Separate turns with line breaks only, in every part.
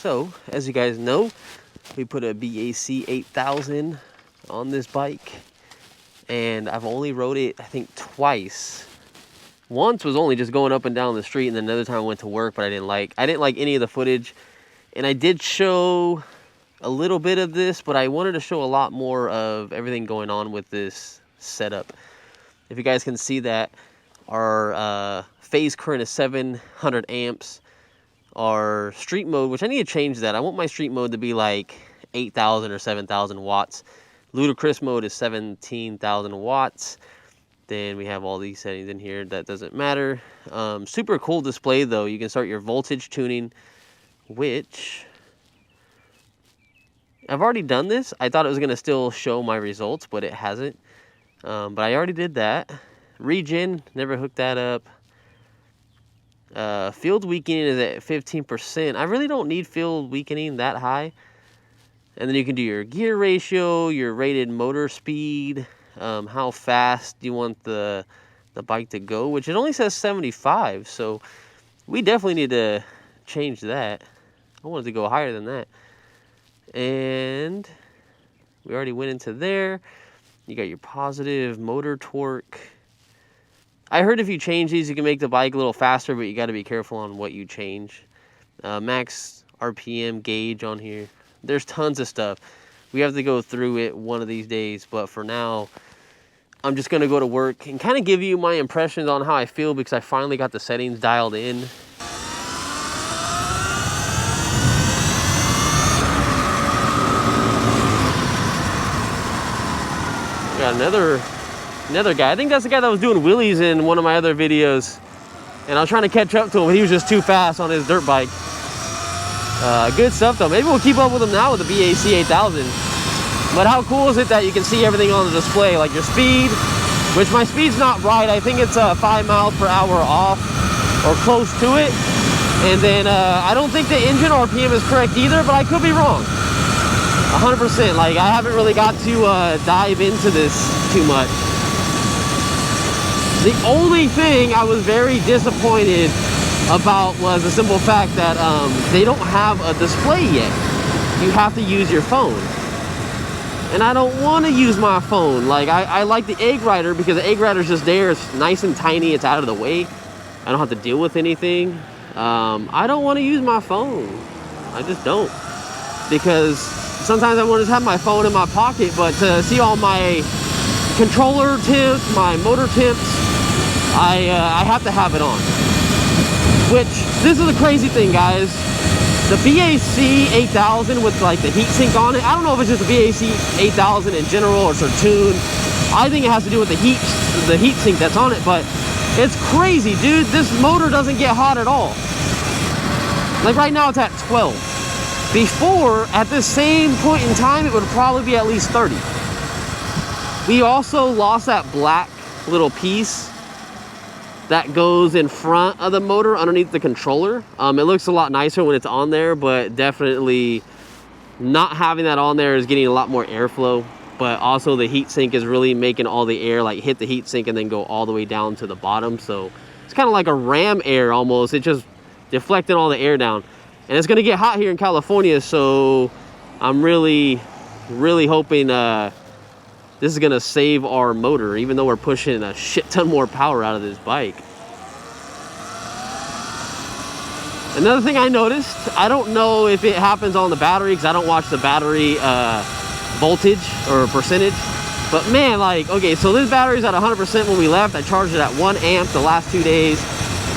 So, as you guys know, we put a BAC8000 on this bike, and I've only rode it, I think, twice. Once was only just going up and down the street, and then another time I went to work, but I didn't like any of the footage. And I did show a little bit of this, but I wanted to show a lot more of everything going on with this setup. If you guys can see that, our phase current is 700 amps. Our street mode, which I need to change that. I want my street mode to be like 8,000 or 7,000 watts. Ludicrous mode is 17,000 watts. Then we have all these settings in here. That doesn't matter. Super cool display though. You can start your voltage tuning, which I've already done this. I thought it was going to still show my results, but it hasn't. But I already did that. Regen, never hooked that up. Field weakening is at 15%. I really don't need field weakening that high. And then you can do your gear ratio, your rated motor speed, how fast you want the bike to go, which it only says 75. So we definitely need to change that. I wanted to go higher than that. And we already went into there. You got your positive motor torque. I heard if you change these, you can make the bike a little faster, but you got to be careful on what you change. Max RPM gauge on here. There's tons of stuff. We have to go through it one of these days, but for now, I'm just going to go to work and kind of give you my impressions on how I feel because I finally got the settings dialed in. Got another guy. I think that's the guy that was doing wheelies in one of my other videos. And I was trying to catch up to him, but he was just too fast on his dirt bike. Good stuff though. Maybe we'll keep up with him now with the BAC8000. But how cool is it that you can see everything on the display, like your speed, which my speed's not right. I think it's 5 miles per hour off or close to it. And then I don't think the engine RPM is correct either, but I could be wrong. 100%. Like I haven't really got to dive into this too much. The only thing I was very disappointed about was the simple fact that they don't have a display yet. You have to use your phone. And I don't want to use my phone. Like I like the egg rider because the egg rider's just there. It's nice and tiny. It's out of the way. I don't have to deal with anything. I don't want to use my phone. I just don't. Because sometimes I want to just have my phone in my pocket, but to see all my controller temps, my motor temps, I have to have it on. Which, this is the crazy thing, guys. The BAC8000 with like the heatsink on it, I don't know if it's just the BAC8000 in general or it's a tune. I think it has to do with the heatsink that's on it, but it's crazy, dude. This motor doesn't get hot at all. Like right now it's at 12. Before, at this same point in time, it would probably be at least 30. We also lost that black little piece that goes in front of the motor underneath the controller. It looks a lot nicer when it's on there, but definitely not having that on there is getting a lot more airflow. But also the heat sink is really making all the air like hit the heat sink and then go all the way down to the bottom. So it's kind of like a ram air almost. It just deflecting all the air down. And it's gonna get hot here in California, so I'm really hoping this is gonna save our motor, even though we're pushing a shit ton more power out of this bike. Another thing I noticed, I don't know if it happens on the battery because I don't watch the battery voltage or percentage, but man, like, okay, so this battery's at 100% when we left. I charged it at 1 amp the last 2 days,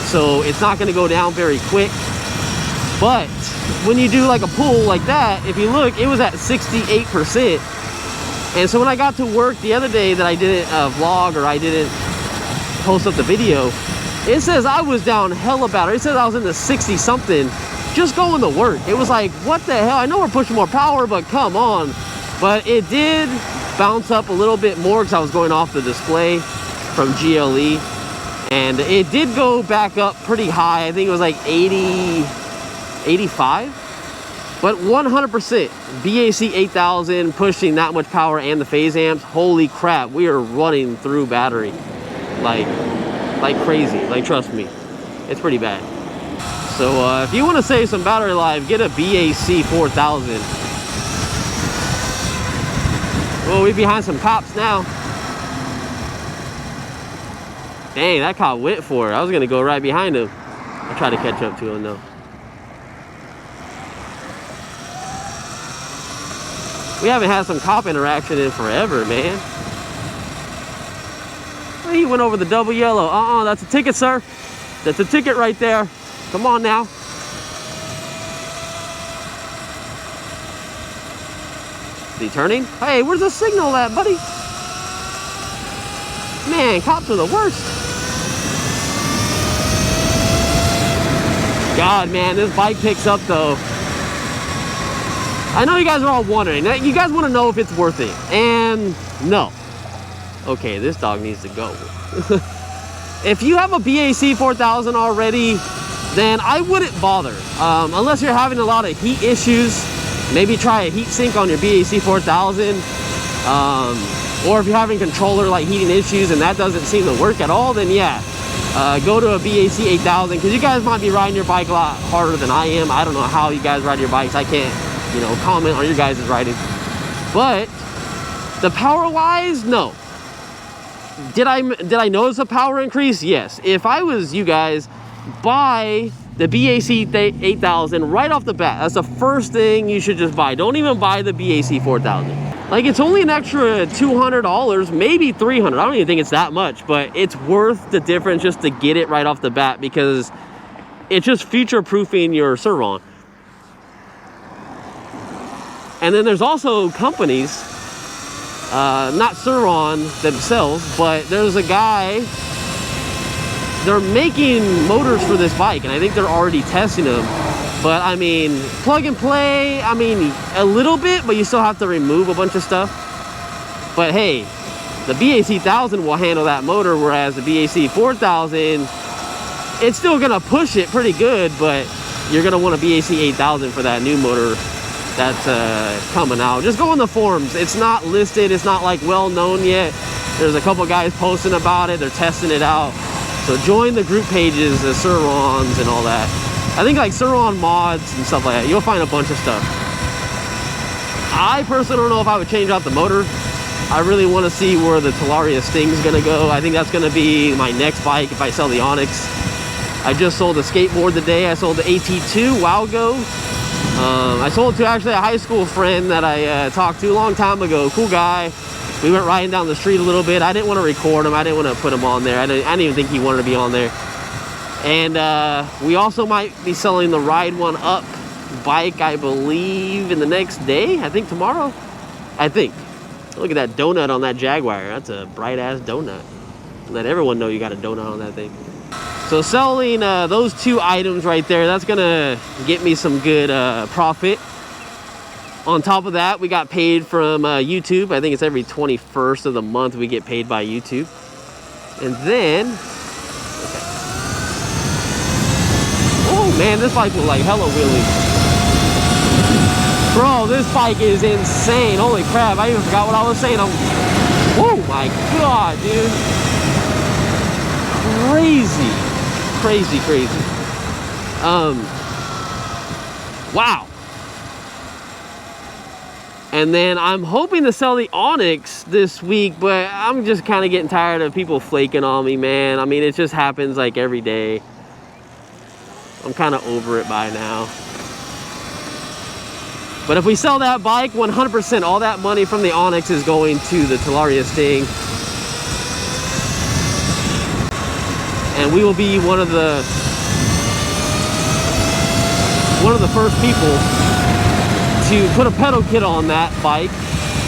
so it's not gonna go down very quick. But when you do like a pull like that, if you look, it was at 68%. And so when I got to work the other day that I didn't vlog or I didn't post up the video, it says I was down hella battery. It says I was in the 60 something just going to work. It was like, what the hell? I know we're pushing more power, but come on. But it did bounce up a little bit more because I was going off the display from GLE. And it did go back up pretty high. I think it was like 80, 85. But 100% BAC8000 pushing that much power and the phase amps. Holy crap, we are running through battery like crazy. Like, trust me, it's pretty bad. So if you want to save some battery life, get a BAC4000. Well, we're behind some cops now. Dang, that cop went for it. I was gonna go right behind him. I'll try to catch up to him though. We haven't had some cop interaction in forever, man. Well, he went over the double yellow. That's a ticket, sir. That's a ticket right there. Come on now. Is he turning? Hey, where's the signal at, buddy? Man, cops are the worst. God, man, this bike picks up though. I know you guys are all wondering. You guys want to know if it's worth it. And no. Okay, this dog needs to go. If you have a BAC4000 already, then I wouldn't bother. Unless you're having a lot of heat issues, maybe try a heat sink on your BAC4000. Or if you're having controller like heating issues and that doesn't seem to work at all, then yeah, go to a BAC8000, because you guys might be riding your bike a lot harder than I am. I don't know how you guys ride your bikes. I can't, you know, comment on your guys' riding. But the power wise, no. Did I notice a power increase? Yes. If I was you guys, buy the BAC8000 right off the bat. That's the first thing you should just buy. Don't even buy the BAC4000. Like, it's only an extra $200, maybe $300. I don't even think it's that much, but it's worth the difference just to get it right off the bat, because it's just future-proofing your servo. And then there's also companies, not Serron themselves, but there's a guy, they're making motors for this bike, and I think they're already testing them. But I mean, plug and play, I mean, a little bit, but you still have to remove a bunch of stuff. But hey, the BAC1000 will handle that motor, whereas the BAC4000, it's still gonna push it pretty good, but you're gonna want a BAC8000 for that new motor that's coming out. Just go on the forums. It's not listed, it's not like well known yet. There's a couple guys posting about it, they're testing it out. So join the group pages, the Serons and all that. I think like Serron mods and stuff like that. You'll find a bunch of stuff. I personally don't know if I would change out the motor. I really want to see where the Talaria Sting is going to go. I think that's going to be my next bike if I sell the Onyx. I just sold the Skateboard today. I sold the AT2 Wow Go. I sold it to actually a high school friend that I talked to a long time ago. Cool guy. We went riding down the street a little bit. I didn't want to record him. I didn't want to put him on there. I didn't even think he wanted to be on there. And we also might be selling the Ride One Up bike, I believe, in the next day. I think tomorrow. I think. Look at that donut on that Jaguar. That's a bright ass donut. Let everyone know you got a donut on that thing. So selling those two items right there, that's gonna get me some good profit. On top of that, we got paid from YouTube. I think it's every 21st of the month we get paid by YouTube. And then, okay. Oh man, this bike was like hella wheelie. Bro, this bike is insane. Holy crap, I even forgot what I was saying. Oh my God, dude. Crazy. Wow. And then I'm hoping to sell the Onyx this week, but I'm just kind of getting tired of people flaking on me, man. I mean, it just happens like every day. I'm kind of over it by now. But if we sell that bike, 100%, all that money from the Onyx is going to the Talaria Sting. And we will be one of the first people to put a pedal kit on that bike.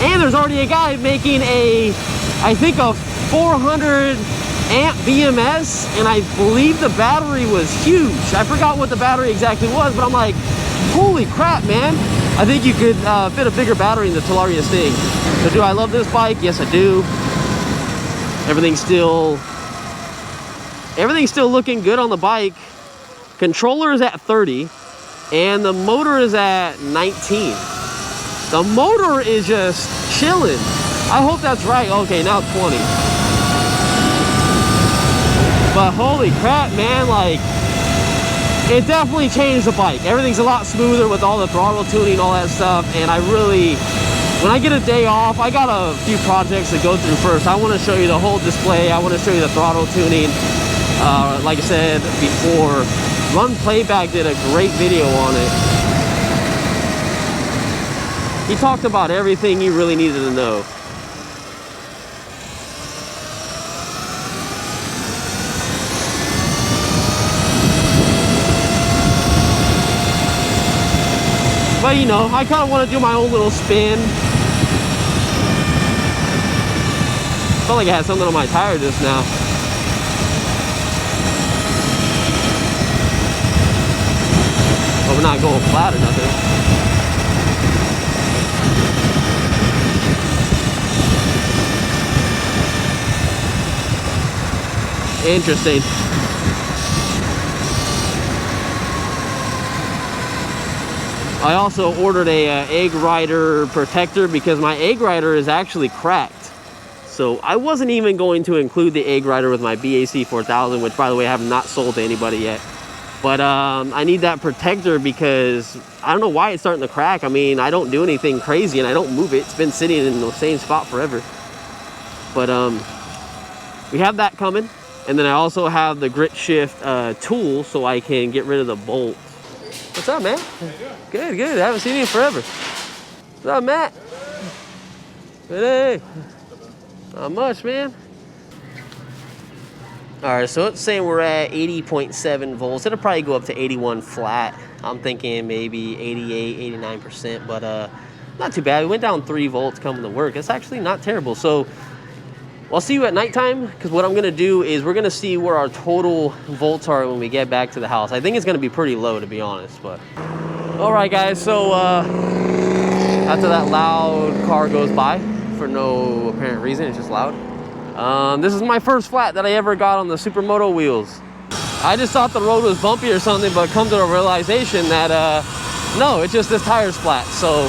And there's already a guy making I think a 400 amp BMS, and I believe the battery was huge. I forgot what the battery exactly was, but I'm like, holy crap, man. I think you could fit a bigger battery in the Talaria Sting. So do I love this bike? Yes, I do. Everything's still looking good on the bike. Controller is at 30 and the motor is at 19. The motor is just chilling. I hope that's right. Okay, now 20. But holy crap, man, like it definitely changed the bike. Everything's a lot smoother with all the throttle tuning, all that stuff. And I really, when I get a day off, I got a few projects to go through first. I want to show you the whole display. I want to show you the throttle tuning. Like I said before, Run Playback did a great video on it. He talked about everything you really needed to know. But you know, I kind of want to do my own little spin. Felt like I had something on my tire just now. But we're not going flat or nothing. Interesting. I also ordered a egg rider protector because my egg rider is actually cracked. So I wasn't even going to include the egg rider with my BAC4000, which by the way I have not sold to anybody yet. But I need that protector because I don't know why it's starting to crack. I mean, I don't do anything crazy and I don't move it. It's been sitting in the same spot forever. But we have that coming. And then I also have the grit shift tool so I can get rid of the bolt. What's up, man? How you doing? Good, good. I haven't seen you in forever. What's up, Matt? Hey. Not much, man. All right, so it's saying we're at 80.7 volts. It'll probably go up to 81 flat. I'm thinking maybe 88, 89%, but not too bad. We went down 3 volts coming to work. It's actually not terrible. So I'll see you at nighttime, because what I'm going to do is we're going to see where our total volts are when we get back to the house. I think it's going to be pretty low, to be honest. But all right, guys, so after that loud car goes by for no apparent reason, it's just loud. This is my first flat that I ever got on the Supermoto wheels. I just thought the road was bumpy or something, but come to the realization that no, it's just this tire's flat. So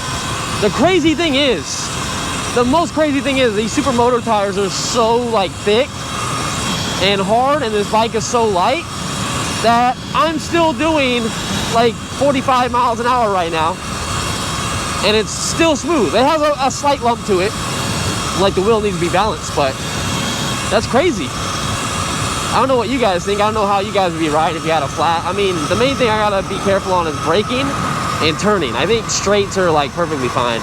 the crazy thing is, the most crazy thing is these Supermoto tires are so like thick and hard, and this bike is so light that I'm still doing like 45 miles an hour right now, and it's still smooth. It has a slight lump to it, like the wheel needs to be balanced, but that's crazy. I don't know what you guys think. I don't know how you guys would be riding if you had a flat. I mean, the main thing I gotta be careful on is braking and turning. I think straights are like perfectly fine.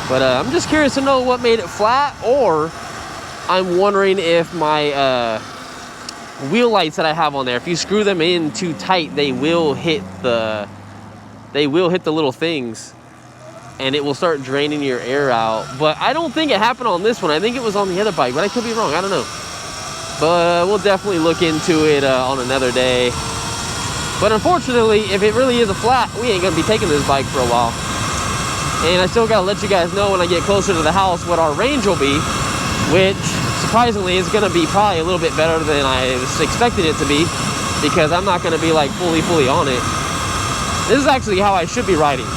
But I'm just curious to know what made it flat, or I'm wondering if my wheel lights that I have on there, if you screw them in too tight, they will hit the little things and it will start draining your air out. But I don't think it happened on this one. I think it was on the other bike, but I could be wrong. I don't know. But we'll definitely look into it on another day. But unfortunately, if it really is a flat, we ain't gonna be taking this bike for a while. And I still gotta let you guys know when I get closer to the house what our range will be, which surprisingly is gonna be probably a little bit better than I was expecting it to be, because I'm not gonna be like fully on it. This is actually how I should be riding.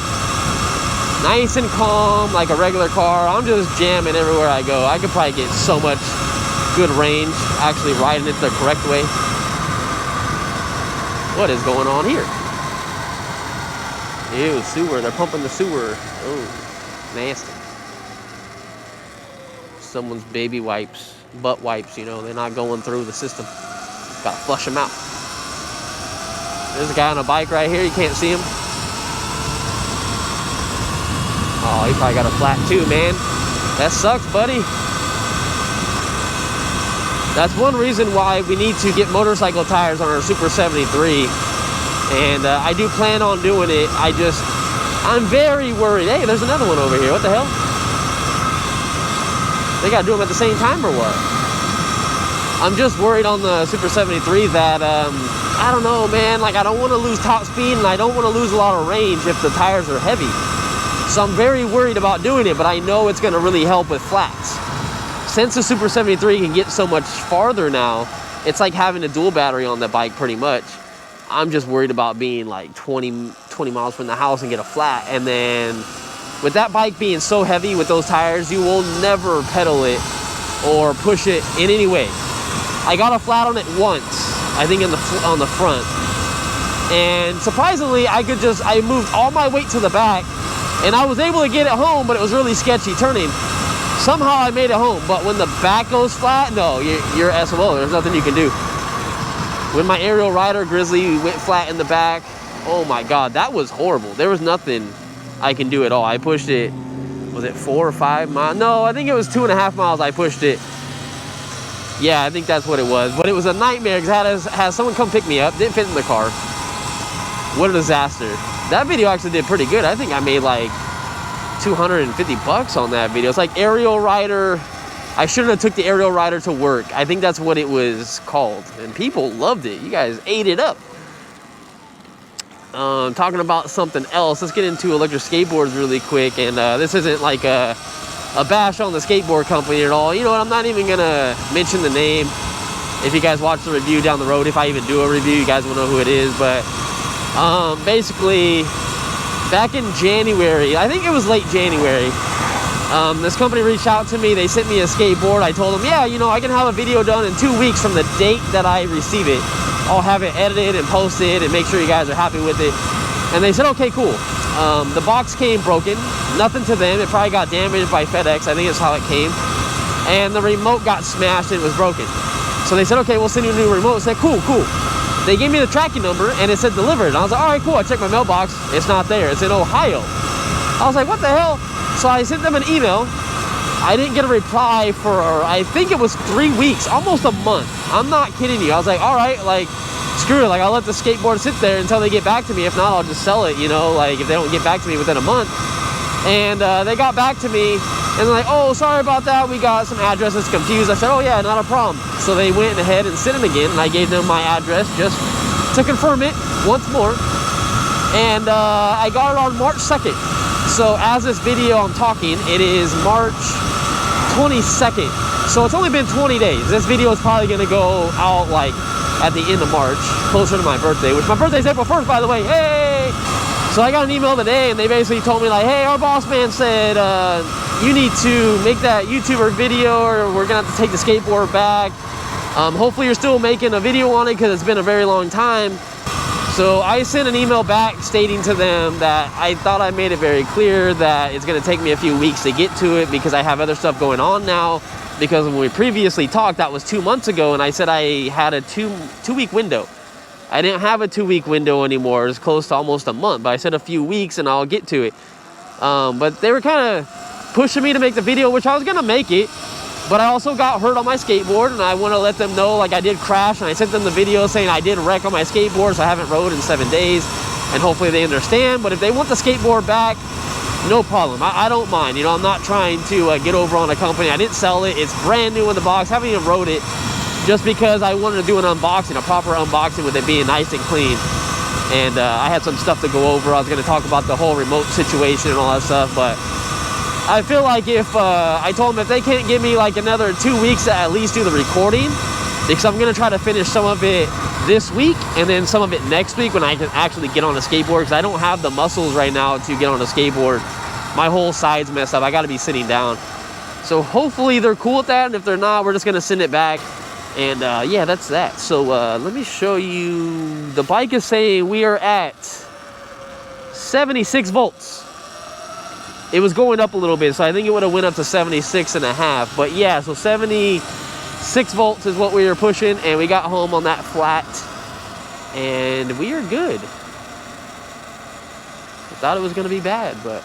Nice and calm, like a regular car. I'm just jamming everywhere I go. I could probably get so much good range actually riding it the correct way. What is going on here? Ew, sewer. They're pumping the sewer. Oh, nasty. Someone's baby wipes, butt wipes, you know, they're not going through the system. Gotta flush them out. There's a guy on a bike right here. You can't see him. Oh, he probably got a flat too, man. That sucks, buddy. That's one reason why we need to get motorcycle tires on our Super 73. And I do plan on doing it. I'm very worried. Hey, there's another one over here. What the hell? They gotta do them at the same time or what? I'm just worried on the Super 73 that, I don't know, man. Like, I don't want to lose top speed and I don't want to lose a lot of range if the tires are heavy. So I'm very worried about doing it, but I know it's gonna really help with flats. Since the Super 73 can get so much farther now, it's like having a dual battery on the bike pretty much. I'm just worried about being like 20 miles from the house and get a flat. And then with that bike being so heavy with those tires, you will never pedal it or push it in any way. I got a flat on it once, I think on the front. And surprisingly, I moved all my weight to the back, and I was able to get it home, but it was really sketchy turning. Somehow I made it home, but when the back goes flat, no, you're SOL. There's nothing you can do. When my aerial rider Grizzly went flat in the back, oh my God, that was horrible. There was nothing I can do at all. I pushed it, was it 4 or 5 miles? No, I think it was 2.5 miles I pushed it. Yeah, I think that's what it was. But it was a nightmare because I had someone come pick me up, didn't fit in the car. What a disaster. That video actually did pretty good. I think I made like 250 bucks on that video. It's like aerial rider. I shouldn't have took the aerial rider to work. I think that's what it was called. And people loved it. You guys ate it up. Talking about something else. Let's get into electric skateboards really quick. And this isn't like a bash on the skateboard company at all. You know what? I'm not even going to mention the name. If you guys watch the review down the road, if I even do a review, you guys will know who it is. But basically, back in January, I think it was late January, this company reached out to me. They sent me a skateboard. I told them, yeah, you know, I can have a video done in 2 weeks from the date that I receive it. I'll have it edited and posted and make sure you guys are happy with it. And they said, okay, cool. The box came broken. Nothing to them. It probably got damaged by FedEx. I think that's how it came. And the remote got smashed and it was broken. So they said, okay, we'll send you a new remote. I said, cool, cool. They gave me the tracking number and it said delivered. And I was like, all right, cool. I checked my mailbox. It's not there. It's in Ohio. I was like, what the hell? So I sent them an email. I didn't get a reply for, I think it was 3 weeks, almost a month. I'm not kidding you. I was like, all right, like, screw it. Like, I'll let the skateboard sit there until they get back to me. If not, I'll just sell it, you know, like, if they don't get back to me within a month. And they got back to me, and they're like, oh, sorry about that. We got some addresses confused. I said, oh, yeah, not a problem. So they went ahead and sent them again, and I gave them my address just to confirm it once more. And I got it on March 2nd. So as this video I'm talking, it is March 22nd. So it's only been 20 days. This video is probably going to go out, like, at the end of March, closer to my birthday, which my birthday's April 1st, by the way. Hey! So I got an email today, and they basically told me, like, hey, our boss man said you need to make that YouTuber video, or we're going to have to take the skateboard back. Hopefully you're still making a video on it, because it's been a very long time. So I sent an email back stating to them that I thought I made it very clear that it's going to take me a few weeks to get to it, because I have other stuff going on now. Because when we previously talked, that was 2 months ago, and I said I had a two-week window. I didn't have a 2-week window anymore. It's close to almost a month, but I said a few weeks and I'll get to it. But they were kind of pushing me to make the video, which I was going to make it, but I also got hurt on my skateboard, and I want to let them know, like, I did crash, and I sent them the video saying I did wreck on my skateboard, so I haven't rode in 7 days, and hopefully they understand. But if they want the skateboard back, no problem. I don't mind. You know, I'm not trying to get over on a company. I didn't sell it. It's brand new in the box. I haven't even rode it, just because I wanted to do an unboxing, a proper unboxing with it being nice and clean. And I had some stuff to go over. I was going to talk about the whole remote situation and all that stuff, but I feel like if I told them if they can't give me like another 2 weeks to at least do the recording, because I'm going to try to finish some of it this week and then some of it next week when I can actually get on a skateboard, because I don't have the muscles right now to get on a skateboard. My whole side's messed up. I got to be sitting down. So hopefully they're cool with that, and if they're not, we're just going to send it back. And yeah, that's that. So let me show you. The bike is saying we are at 76 volts. It was going up a little bit, so I think it would have went up to 76 and a half. But yeah, so 76 volts is what we were pushing, and we got home on that flat, and we are good. I thought it was going to be bad, but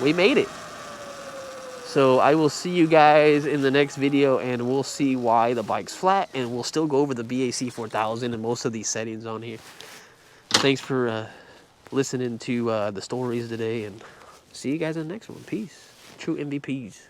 we made it. So I will see you guys in the next video, and we'll see why the bike's flat, and we'll still go over the BAC4000 and most of these settings on here. Thanks for listening to the stories today, and see you guys in the next one. Peace. True MVPs.